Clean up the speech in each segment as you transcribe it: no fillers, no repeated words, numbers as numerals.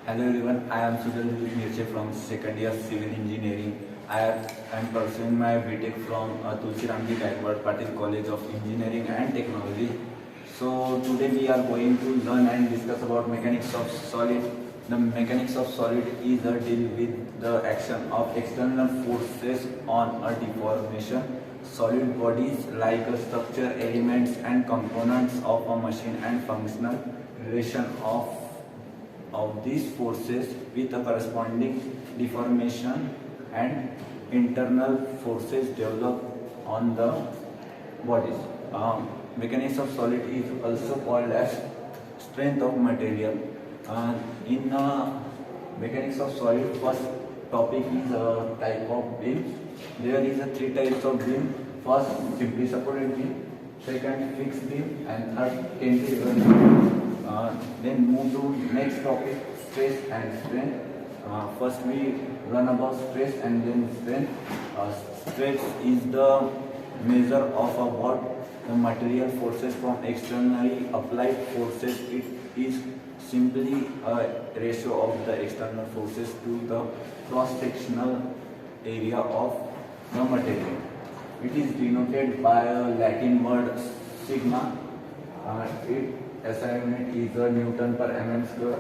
Hello everyone, I am Sudhir Nirche from second year civil engineering. I am pursuing my BTech from Tulsi Ramji Gaikwad Patil College of Engineering and Technology. So today we are going to learn and discuss about mechanics of solid. The mechanics of solid is a deal with the action of external forces on a deformation. Solid bodies like a structure, elements and components of a machine and functional relation of these forces with a corresponding deformation and internal forces develop on the bodies. Mechanics of solid is also called as strength of material. In mechanics of solid, first topic is a type of beam. There is a three types of beam. First, simply supported beam. Second, fixed beam, and third, cantilever beam. Then move to next topic, stress and strain. First we learn about stress and then strain. Stress is the measure of what the material forces from externally applied forces. It is simply a ratio of the external forces to the cross-sectional area of the material. It is denoted by a Latin word sigma. SI unit is a Newton per mm square.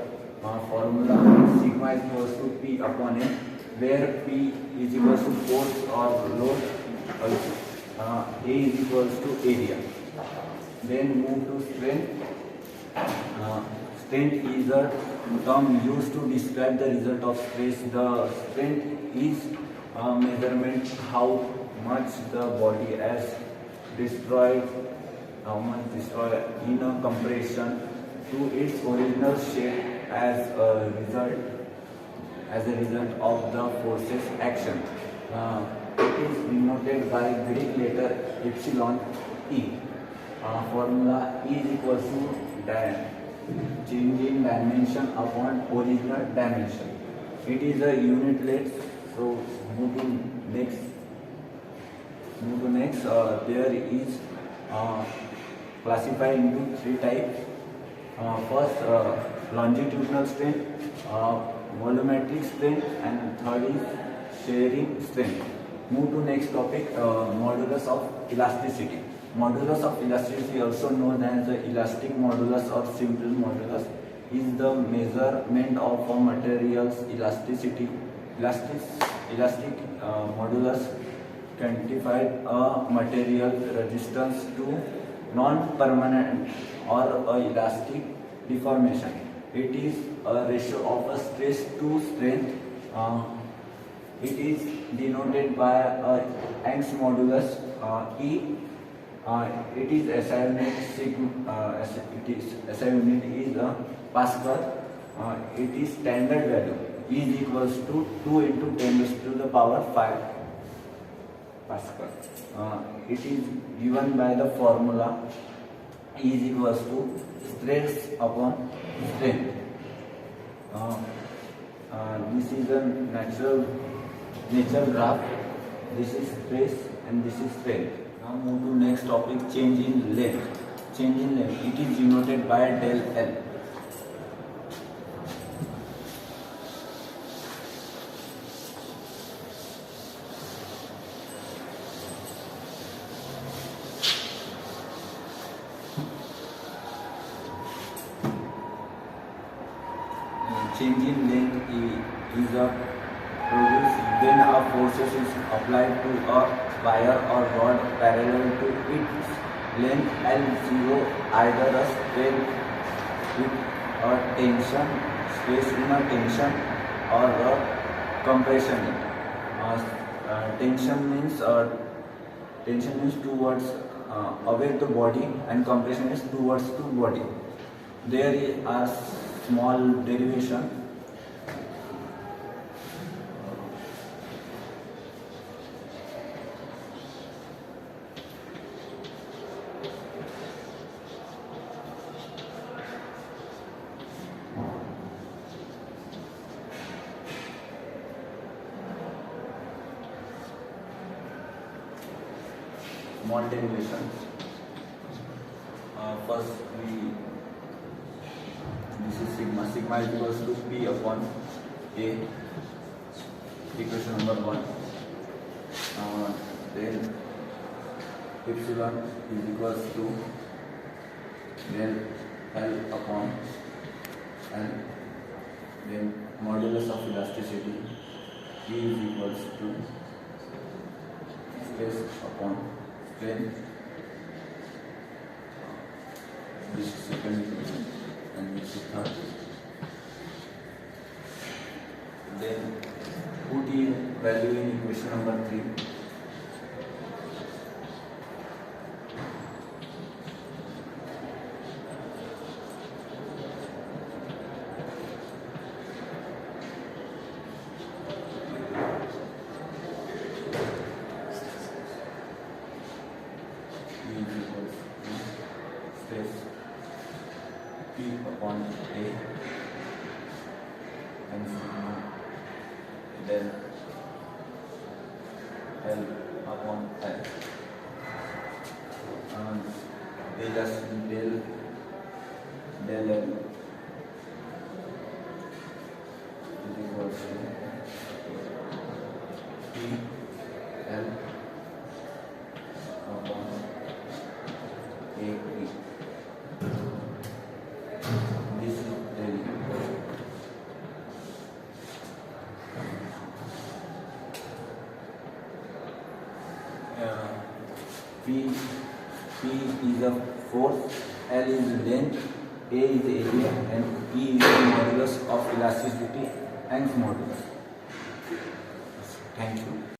Formula sigma is equals to P upon M, where P is equals to force or load. A is equals to area. Then move to strain. Strain is a term used to describe the result of stress. The strain is a measurement how much the body has destroyed in a compression to its original shape as a result of the force's action. It is denoted by Greek letter epsilon E. Formula E is equals to change in dimension upon original dimension. It is a unit length. So move to next. There is classified into three types. First, longitudinal strain, volumetric strain, and third is shearing strain. Move to next topic, modulus of elasticity. Modulus of elasticity, also known as the elastic modulus or simple modulus, is the measurement of a material's elasticity. Elastic modulus quantified a material resistance to non-permanent or a elastic deformation. It is a ratio of a stress to strength. It is denoted by Young's modulus E. It is SI unit sigma. SI unit is Pascal. It is standard value. E is equals to 2 into 10 raised to the power 5 Pascal. It is given by the formula E is equals to stress upon strain. This is a nature graph. This is stress and this is strain. Now move to next topic, change in length. Change in length. It is denoted by del L. Change in length is produced when a force is applied to a wire or rod parallel to its length L0, either a strain with a tension, stress in a tension, or a compression. Tension means towards away the body, and compression is towards the body. There are small derivation. Small derivations. First we this is sigma sigma is equals to P upon A, equation number 1. Then epsilon is equals to then L upon L, then modulus of elasticity E is equals to stress upon strain. This is second equation and this is third. Then put in value in equation number 3. E is equals to stress P upon A and sigma, then L upon L, and del L is equals to P L upon A P. This is del P is a force, L is length, A is area, and E is the modulus of elasticity and modulus. Thank you.